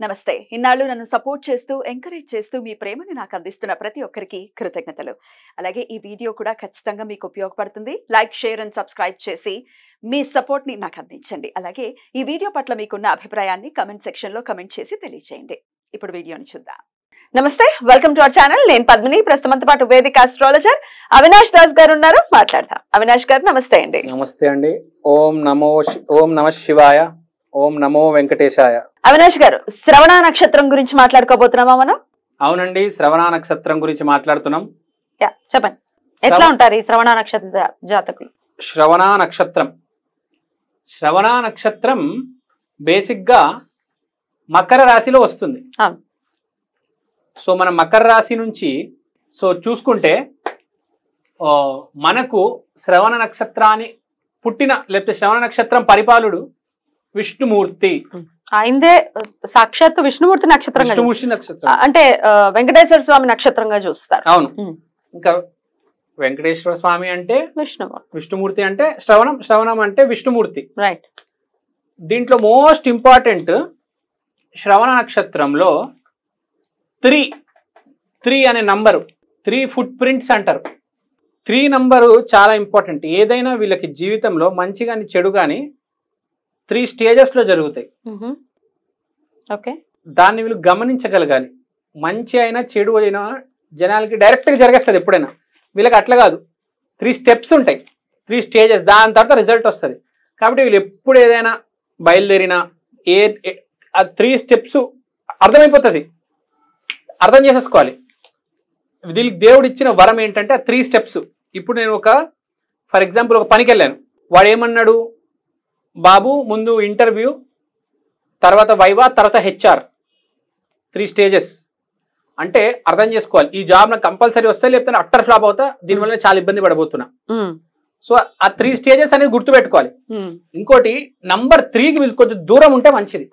నమస్తే. ఇన్నాళ్ళు నన్ను సపోర్ట్ చేస్తూ, ఎంకరేజ్ చేస్తూ మీ ప్రేమని నాకు అందిస్తున్న ప్రతి ఒక్కరికి కృతజ్ఞతలు. అలాగే ఈ వీడియో కూడా ఖచ్చితంగా మీకు ఉపయోగపడుతుంది. లైక్, షేర్ అండ్ సబ్స్క్రైబ్ చేసి మీ సపోర్ట్‌ని నాకు అందించండి. అలాగే ఈ వీడియో పట్ల మీకున్న అభిప్రాయాన్ని కామెంట్ సెక్షన్‌లో కామెంట్ చేసి తెలియజేయండి. ఇప్పుడు వీడియోని చూద్దాం. నమస్తే, వెల్కమ్ టు అవర్ ఛానల్. నేను పద్మిని. ప్రస్తుతంతో పాటు వేదిక ఆస్ట్రాలజర్ అవినాష్ దాస్ గారు ఉన్నారు. మాట్లాడదాం. అవినాష్ గారు నమస్తే అండి. నమస్తే అండి. ఓం నమః శివాయ. ఓం నమో వెంకటేశాయ. అవినాష్ గారు, శ్రవణ నక్షత్రం గురించి మాట్లాడుకోబోతున్నామా మనం? అవునండి, శ్రవణ నక్షత్రం గురించి మాట్లాడుతున్నాం. చెప్పండి, ఎట్లా ఉంటారు ఈ శ్రవణ నక్షత్ర జాతకులు? శ్రవణ నక్షత్రం బేసిక్ గా మకర రాశిలో వస్తుంది. సో మనం మకర రాశి నుంచి చూసుకుంటే మనకు శ్రవణ నక్షత్రాన్ని లేకపోతే శ్రవణ నక్షత్రం పరిపాలుడు విష్ణుమూర్తి. ఆయనదే సాక్షాత్తు విష్ణుమూర్తి నక్షత్రం. అంటే వెంకటేశ్వర స్వామి నక్షత్రంగా చూస్తారు. అవును. ఇంకా వెంకటేశ్వర స్వామి అంటే విష్ణుమూర్తి, అంటే శ్రవణం అంటే విష్ణుమూర్తి. రైట్. దీంట్లో మోస్ట్ ఇంపార్టెంట్ శ్రవణ నక్షత్రంలో 3 అనే నంబరు, 3 ఫుట్ ప్రింట్స్ అంటారు. 3 నంబరు చాలా ఇంపార్టెంట్. ఏదైనా వీళ్ళకి జీవితంలో మంచి కానీ చెడు కానీ 3 స్టేజెస్లో జరుగుతాయి. ఓకే. దాన్ని వీళ్ళు గమనించగలగాలి. మంచి అయినా చెడు అయినా జనాలకి డైరెక్ట్గా జరిగేస్తుంది ఎప్పుడైనా. వీళ్ళకి అట్లా కాదు, 3 స్టెప్స్ ఉంటాయి, 3 స్టేజెస్. దాని తర్వాత రిజల్ట్ వస్తుంది. కాబట్టి వీళ్ళు ఎప్పుడు ఏదైనా బయలుదేరినా ఆ 3 స్టెప్స్ అర్థమైపోతుంది, అర్థం చేసేసుకోవాలి. వీళ్ళకి దేవుడు ఇచ్చిన వరం ఏంటంటే ఆ 3 స్టెప్స్. ఇప్పుడు నేను ఫర్ ఎగ్జాంపుల్ ఒక పనికి వెళ్ళాను. వాడు ఏమన్నాడు, బాబు ముందు ఇంటర్వ్యూ, తర్వాత వైవా, తర్వాత హెచ్ఆర్, 3 స్టేజెస్. అంటే అర్థం చేసుకోవాలి, ఈ జాబ్ నాకు కంపల్సరీ వస్తే, లేకపోతే అట్టర్ ఫ్లాప్ అవుతా, దీనివల్ల చాలా ఇబ్బంది పడబోతున్నా. సో ఆ 3 స్టేజెస్ అనేది గుర్తుపెట్టుకోవాలి. ఇంకోటి నంబర్ 3కి వీళ్ళు కొంచెం దూరం ఉంటే మంచిది.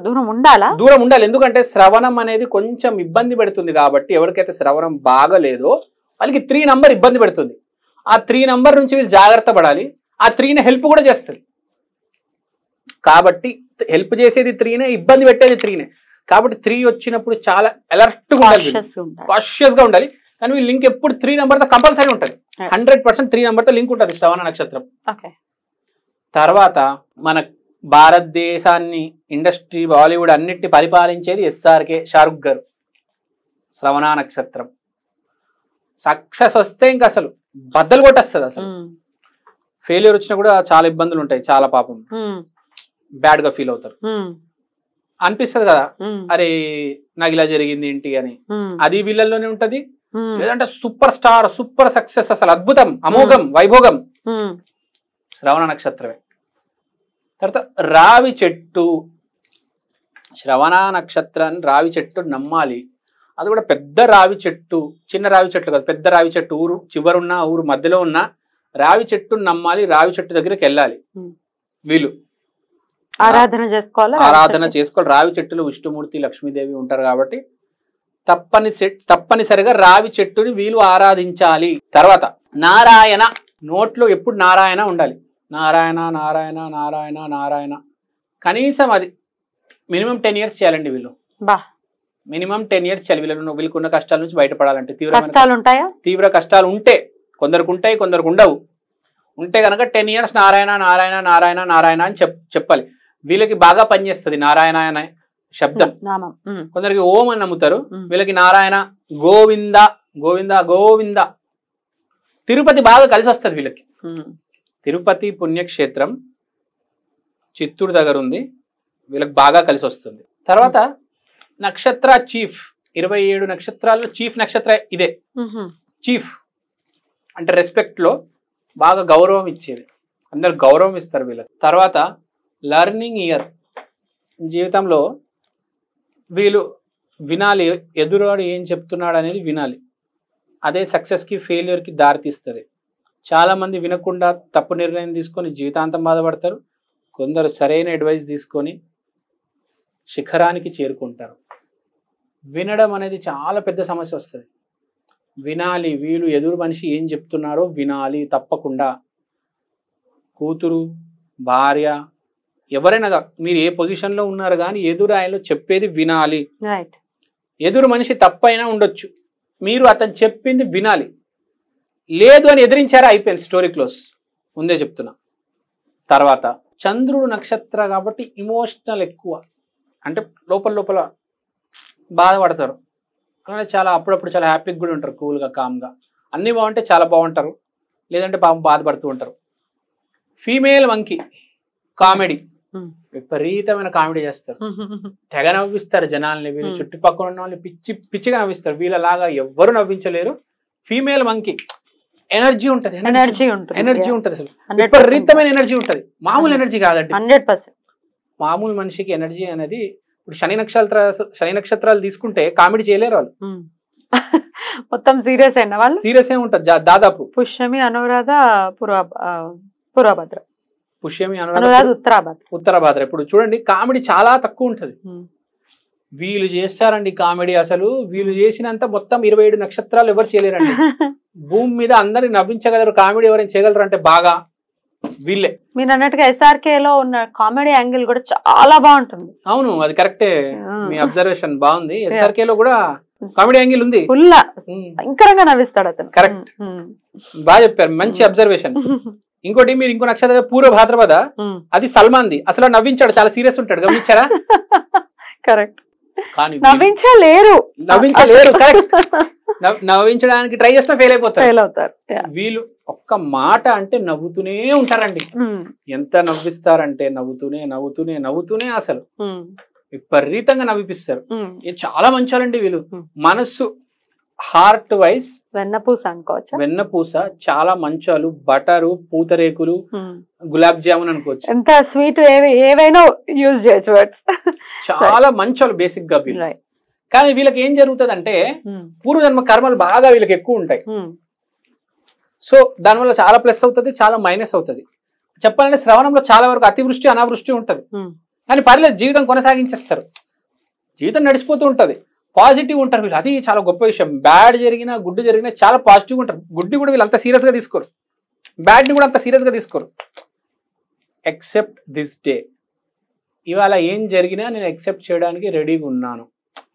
దూరం ఉండాలి. ఎందుకంటే శ్రవణం అనేది కొంచెం ఇబ్బంది పెడుతుంది. కాబట్టి ఎవరికైతే శ్రవణం బాగలేదో వాళ్ళకి 3 నంబర్ ఇబ్బంది పెడుతుంది. ఆ 3 నంబర్ నుంచి వీళ్ళు జాగ్రత్త పడాలి. ఆ 3ని హెల్ప్ కూడా చేస్తుంది. కాబట్టి హెల్ప్ చేసేది 3నే, ఇబ్బంది పెట్టేది 3నే. కాబట్టి 3 వచ్చినప్పుడు చాలా అలర్ట్గా ఉండాలి, కాషియస్గా ఉండాలి. కానీ వీళ్ళు లింక్ ఎప్పుడు 3 నంబర్తో కంపల్సరీ ఉంటుంది. 100% 3 నంబర్తో లింక్ ఉంటుంది శ్రవణ నక్షత్రం. తర్వాత మన భారతదేశాన్ని, ఇండస్ట్రీ, బాలీవుడ్ అన్నిటిని పరిపాలించేది ఎస్ఆర్కే షారుఖ్ గారు. శ్రవణ నక్షత్రం సక్సెస్ వస్తే ఇంకా అసలు బద్దలు కొట్టేస్తుంది. అసలు ఫెయిల్యూర్ వచ్చినా కూడా చాలా ఇబ్బందులు ఉంటాయి. చాలా పాపం బ్యాడ్ గా ఫీల్ అవుతారు. అనిపిస్తుంది కదా, అరే నాకు ఇలా జరిగింది ఏంటి అని. అది వీళ్ళల్లోనే ఉంటది. లేదంటే సూపర్ స్టార్, సూపర్ సక్సెస్, అసలు అద్భుతం, అమోఘం, వైభోగం శ్రవణ నక్షత్రమే. తర్వాత రావి చెట్టు. శ్రవణ నక్షత్రాన్ని రావి చెట్టు నమ్మాలి. అది కూడా పెద్ద రావి చెట్టు, చిన్న రావి చెట్లు కాదు, పెద్ద రావి చెట్టు. ఊరు చివరున్న, ఊరు మధ్యలో ఉన్న రావి చెట్టును నమ్మాలి. రావి చెట్టు దగ్గరికి వెళ్ళాలి. వీళ్ళు ఆరాధన చేసుకోవాలి. రావి చెట్టులో విష్ణుమూర్తి, లక్ష్మీదేవి ఉంటారు కాబట్టి తప్పనిసరిగా రావి చెట్టుని వీళ్ళు ఆరాధించాలి. తర్వాత నారాయణ. నోట్లో ఎప్పుడు నారాయణ ఉండాలి. నారాయణ నారాయణ నారాయణ నారాయణ. కనీసం అది మినిమం 10 years చేయాలండి వీళ్ళు. మినిమం 10 years చేయాలి. వీళ్ళకున్న కష్టాల నుంచి బయటపడాలంటే. తీవ్ర కష్టాలు ఉంటే, కొందరికి ఉంటాయి, కొందరికి ఉండవు. ఉంటే కనుక 10 years నారాయణ నారాయణ నారాయణ నారాయణ అని చెప్పాలి. వీళ్ళకి బాగా పనిచేస్తుంది నారాయణ అనే శబ్దం. కొందరికి ఓం అని నమ్ముతారు, వీళ్ళకి నారాయణ, గోవింద గోవింద గోవింద. తిరుపతి బాగా కలిసి వస్తుంది వీళ్ళకి. తిరుపతి పుణ్యక్షేత్రం చిత్తూరు దగ్గర ఉంది, వీళ్ళకి బాగా కలిసి వస్తుంది. తర్వాత నక్షత్ర చీఫ్. 27 నక్షత్రాల్లో చీఫ్ నక్షత్ర ఇదే. చీఫ్ అంటే రెస్పెక్ట్ లో బాగా గౌరవం ఇచ్చేది, అందరు గౌరవం ఇస్తారు వీళ్ళకి. తర్వాత లర్నింగ్ ఇయర్. జీవితంలో వీళ్ళు వినాలి, ఎదురువాడు ఏం చెప్తున్నాడు అనేది వినాలి. అదే సక్సెస్కి, ఫెయిల్యూర్కి దారితీస్తుంది. చాలామంది వినకుండా తప్పు నిర్ణయం తీసుకొని జీవితాంతం బాధపడతారు. కొందరు సరైన అడ్వైస్ తీసుకొని శిఖరానికి చేరుకుంటారు. వినడం అనేది చాలా పెద్ద సమస్య వస్తుంది. వినాలి, వీళ్ళు ఎదురు మనిషి ఏం చెప్తున్నారో వినాలి తప్పకుండా. కూతురు, భార్య, ఎవరైనా మీరు ఏ పొజిషన్లో ఉన్నారు కానీ ఎదురు ఆయనలో చెప్పేది వినాలి. రైట్. ఎదురు మనిషి తప్పైనా ఉండొచ్చు, మీరు అతను చెప్పింది వినాలి. లేదు అని ఎదిరించారా అయిపోయింది, స్టోరీ క్లోజ్. ముందే చెప్తున్నా. తర్వాత చంద్రుడు నక్షత్ర కాబట్టి ఇమోషనల్ ఎక్కువ, అంటే లోపల లోపల బాధపడతారు. అలానే చాలా అప్పుడప్పుడు చాలా హ్యాపీగా కూడా ఉంటారు, కూల్గా కామ్గా. అన్నీ బాగుంటే చాలా బాగుంటారు, లేదంటే పాపం బాధపడుతూ ఉంటారు. ఫీమేల్ మంకీ కామెడీ, విపరీతమైన కామెడీ చేస్తారు, తెగ నవ్విస్తారు జనాల్ని. వీళ్ళు చుట్టుపక్కల ఉన్న వాళ్ళని పిచ్చి పిచ్చిగా నవ్విస్తారు. వీళ్ళలాగా ఎవ్వరు నవ్వించలేరు. ఫీమేల్ మంకీ ఎనర్జీ ఉంటది, ఎనర్జీ ఉంటది, అసలు విపరీతమైన ఎనర్జీ ఉంటది. మామూలు ఎనర్జీ కాదండి, 100%. మామూలు మనిషికి ఎనర్జీ అనేది. ఇప్పుడు శని నక్షత్రాలు తీసుకుంటే కామెడీ చేయలేరు వాళ్ళు, మొత్తం సీరియస్ అయిన వాళ్ళు. సీరియస్ ఏ ఉంటది దాదాపు. పుష్యమి, అనురాధ, పూర్వభద్ర, పుష్యమి, అనురాధ, ఉత్తరాభద్ర. ఇప్పుడు చూడండి కామెడీ చాలా తక్కువ ఉంటది. వీళ్ళు చేస్తారండి కామెడీ, అసలు వీళ్ళు చేసినంత మొత్తం 27 నక్షత్రాలు ఎవరు చేయలేరండి. భూమి మీద అందరిని నవ్వించగలరు, కామెడీ ఎవరైనా చేయగలరు అంటే బాగా వీళ్ళే. మీరు అన్నట్టుగా SRK లో ఉన్న కామెడీ యాంగిల్ కూడా చాలా బాగుంటుంది. అవును, అది కరెక్టే, మీ అబ్జర్వేషన్ బాగుంది. SRK లో కూడా కామెడీ యాంగిల్ ఉంది, ఫుల్ భయంకరంగా నవ్విస్తాడు అతను. కరెక్ట్, బాగా చెప్పారు, మంచి అబ్జర్వేషన్. ఇంకోటి మీరు ఇంకో నక్షత్రం పూర్వ భాద్రపద, అది సల్మాన్ది. అసలు నవ్వించాడు, చాలా సీరియస్ ఉంటాడు, గమనించారా? కరెక్ట్. కానీ నవ్వించలేరు, కరెక్ట్. నవ్వించడానికి ట్రై చేసినా ఫెయిల్ అవుతారు. వీళ్ళు ఒక్క మాట అంటే నవ్వుతూనే ఉంటారండి. ఎంత నవ్విస్తారంటే నవ్వుతూనే అసలు విపరీతంగా నవ్విపిస్తారు. చాలా మంచాలండి వీళ్ళు. మనస్సు హార్ట్ వైజ్ వెన్నపూస అనుకోవచ్చు, వెన్నపూస. చాలా మంచాలు, బటరు, పూతరేకులు, గులాబ్ జామున్ అనుకోవచ్చు. ఎంత స్వీట్ ఏవైనా యూజ్ చేయొచ్చు వర్డ్స్. చాలా మంచాలు బేసిక్ గా వీళ్ళు. కానీ వీళ్ళకి ఏం జరుగుతుంది అంటే పూర్వజన్మ కర్మలు బాగా వీళ్ళకి ఎక్కువ ఉంటాయి. సో దానివల్ల చాలా ప్లస్ అవుతుంది, చాలా మైనస్ అవుతుంది. చెప్పాలంటే శ్రవణంలో చాలా వరకు అతివృష్టి అనావృష్టి ఉంటది, కానీ పర్లేదు జీవితం కొనసాగించేస్తారు, జీవితం నడిచిపోతూ ఉంటది. పాజిటివ్ ఉంటారు వీళ్ళు, అది చాలా గొప్ప విషయం. బ్యాడ్ జరిగినా గుడ్ జరిగినా చాలా పాజిటివ్గా ఉంటారు. గుడ్ని కూడా వీళ్ళు అంత సీరియస్గా తీసుకోరు, బ్యాడ్ని కూడా అంత సీరియస్గా తీసుకోరు. ఎక్సెప్ట్ దిస్ డే, ఇవాళ ఏం జరిగినా నేను ఎక్సెప్ట్ చేయడానికి రెడీగా ఉన్నాను.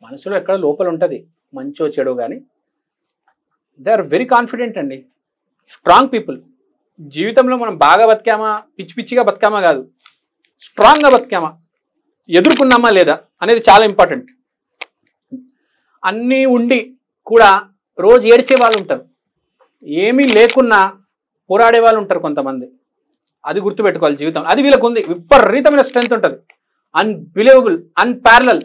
మనసులో ఎక్కడ లోపల ఉంటుంది మంచో చెడో, కానీ దే ఆర్ వెరీ కాన్ఫిడెంట్ అండి, స్ట్రాంగ్ పీపుల్. జీవితంలో మనం బాగా బతికామా, పిచ్చి పిచ్చిగా బతికామా కాదు, స్ట్రాంగ్గా బతికామా, ఎదుర్కొన్నామా లేదా అనేది చాలా ఇంపార్టెంట్. అన్నీ ఉండి కూడా రోజు ఏడ్చే వాళ్ళు ఉంటారు, ఏమీ లేకున్నా పోరాడే వాళ్ళు ఉంటారు కొంతమంది. అది గుర్తుపెట్టుకోవాలి జీవితం. అది వీళ్ళకు ఉంది, విపరీతమైన స్ట్రెంగ్త్ ఉంటుంది, unbelievable, unparalleled,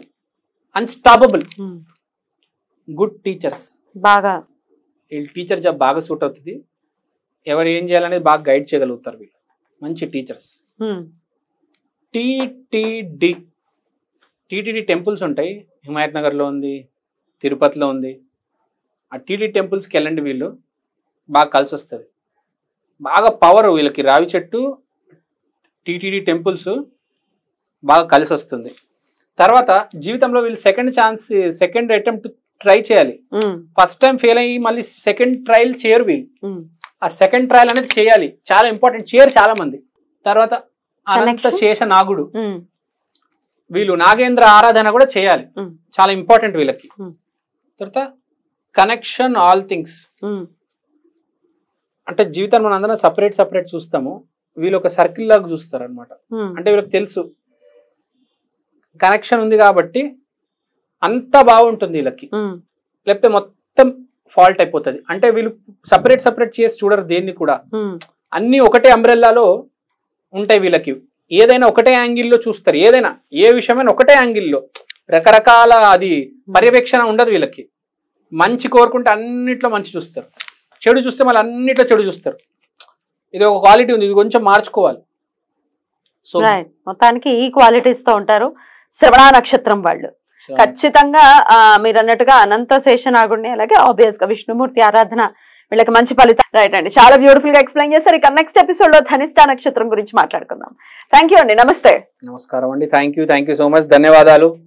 unstoppable. Good teachers, బాగా వీళ్ళు టీచర్ జాబ్ బాగా సూట్ అవుతుంది. ఎవరు ఏం చేయాలనేది బాగా గైడ్ చేయగలుగుతారు వీళ్ళు, మంచి టీచర్స్. టీటీడీ టెంపుల్స్ ఉంటాయి, హిమాయత్ నగర్లో ఉంది, తిరుపతిలో ఉంది. ఆ టీటీడీ టెంపుల్స్కి వెళ్ళండి, వీళ్ళు బాగా కలిసి వస్తుంది. బాగా పవర్ వీళ్ళకి, రావి చెట్టు, టీటీడీ టెంపుల్స్ బాగా కలిసి వస్తుంది. తర్వాత జీవితంలో వీళ్ళు సెకండ్ అటెంప్ట్ ట్రై చేయాలి. ఫస్ట్ టైం ఫెయిల్ అయ్యి మళ్ళీ సెకండ్ ట్రయల్ చేయరు వీళ్ళు. ఆ సెకండ్ ట్రయల్ అనేది చేయాలి, చాలా ఇంపార్టెంట్, చేయరు చాలా మంది. తర్వాత అనంత శేష నాగుడు, వీళ్ళు నాగేంద్ర ఆరాధన కూడా చేయాలి, చాలా ఇంపార్టెంట్ వీళ్ళకి. తర్వాత కనెక్షన్ ఆల్ థింగ్స్, అంటే జీవితం మనం అందరం సపరేట్ చూస్తాము, వీళ్ళు ఒక సర్కిల్ లాగా చూస్తారు అనమాట. అంటే వీళ్ళకి తెలుసు కనెక్షన్ ఉంది కాబట్టి అంత బాగుంటుంది వీళ్ళకి, లేకపోతే మొత్తం ఫాల్ట్ అయిపోతుంది. అంటే వీళ్ళు సపరేట్ చేసి చూడరు దేన్ని కూడా, అన్ని ఒకటే అంబ్రెల్లాలో ఉంటాయి వీళ్ళకి. ఏదైనా ఒకటే యాంగిల్లో చూస్తారు, ఏదైనా ఏ విషయమైనా ఒకటే యాంగిల్లో, రకరకాల అది పర్యవేక్షణ ఉండదు వీళ్ళకి. మంచి కోరుకుంటే అన్నిట్లో మంచి చూస్తారు, చెడు చూస్తే మళ్ళీ అన్నిట్లో చెడు చూస్తారు. ఇది ఒక క్వాలిటీ ఉంది, ఇది కొంచెం మార్చుకోవాలి. సో మొత్తానికి ఈ క్వాలిటీస్ తో ఉంటారు శ్రవణ నక్షత్రం వాళ్ళు. ఖచ్చితంగా మీరు అన్నట్టుగా అనంత శేషనాగుడిని, అలాగే ఆబ్వియస్ గా విష్ణుమూర్తి ఆరాధన వీళ్ళకి మంచి ఫలితం. రైట్ అండి, చాలా బ్యూటిఫుల్ గా ఎక్స్ప్లెయిన్ చేస్తారు. ఇక నెక్స్ట్ ఎపిసోడ్ లో ధనిష్ట నక్షత్రం గురించి మాట్లాడుకుందాం. థ్యాంక్ యూ అండి, నమస్తే. నమస్కారం అండి, థ్యాంక్ యూ సో మచ్, ధన్యవాదాలు.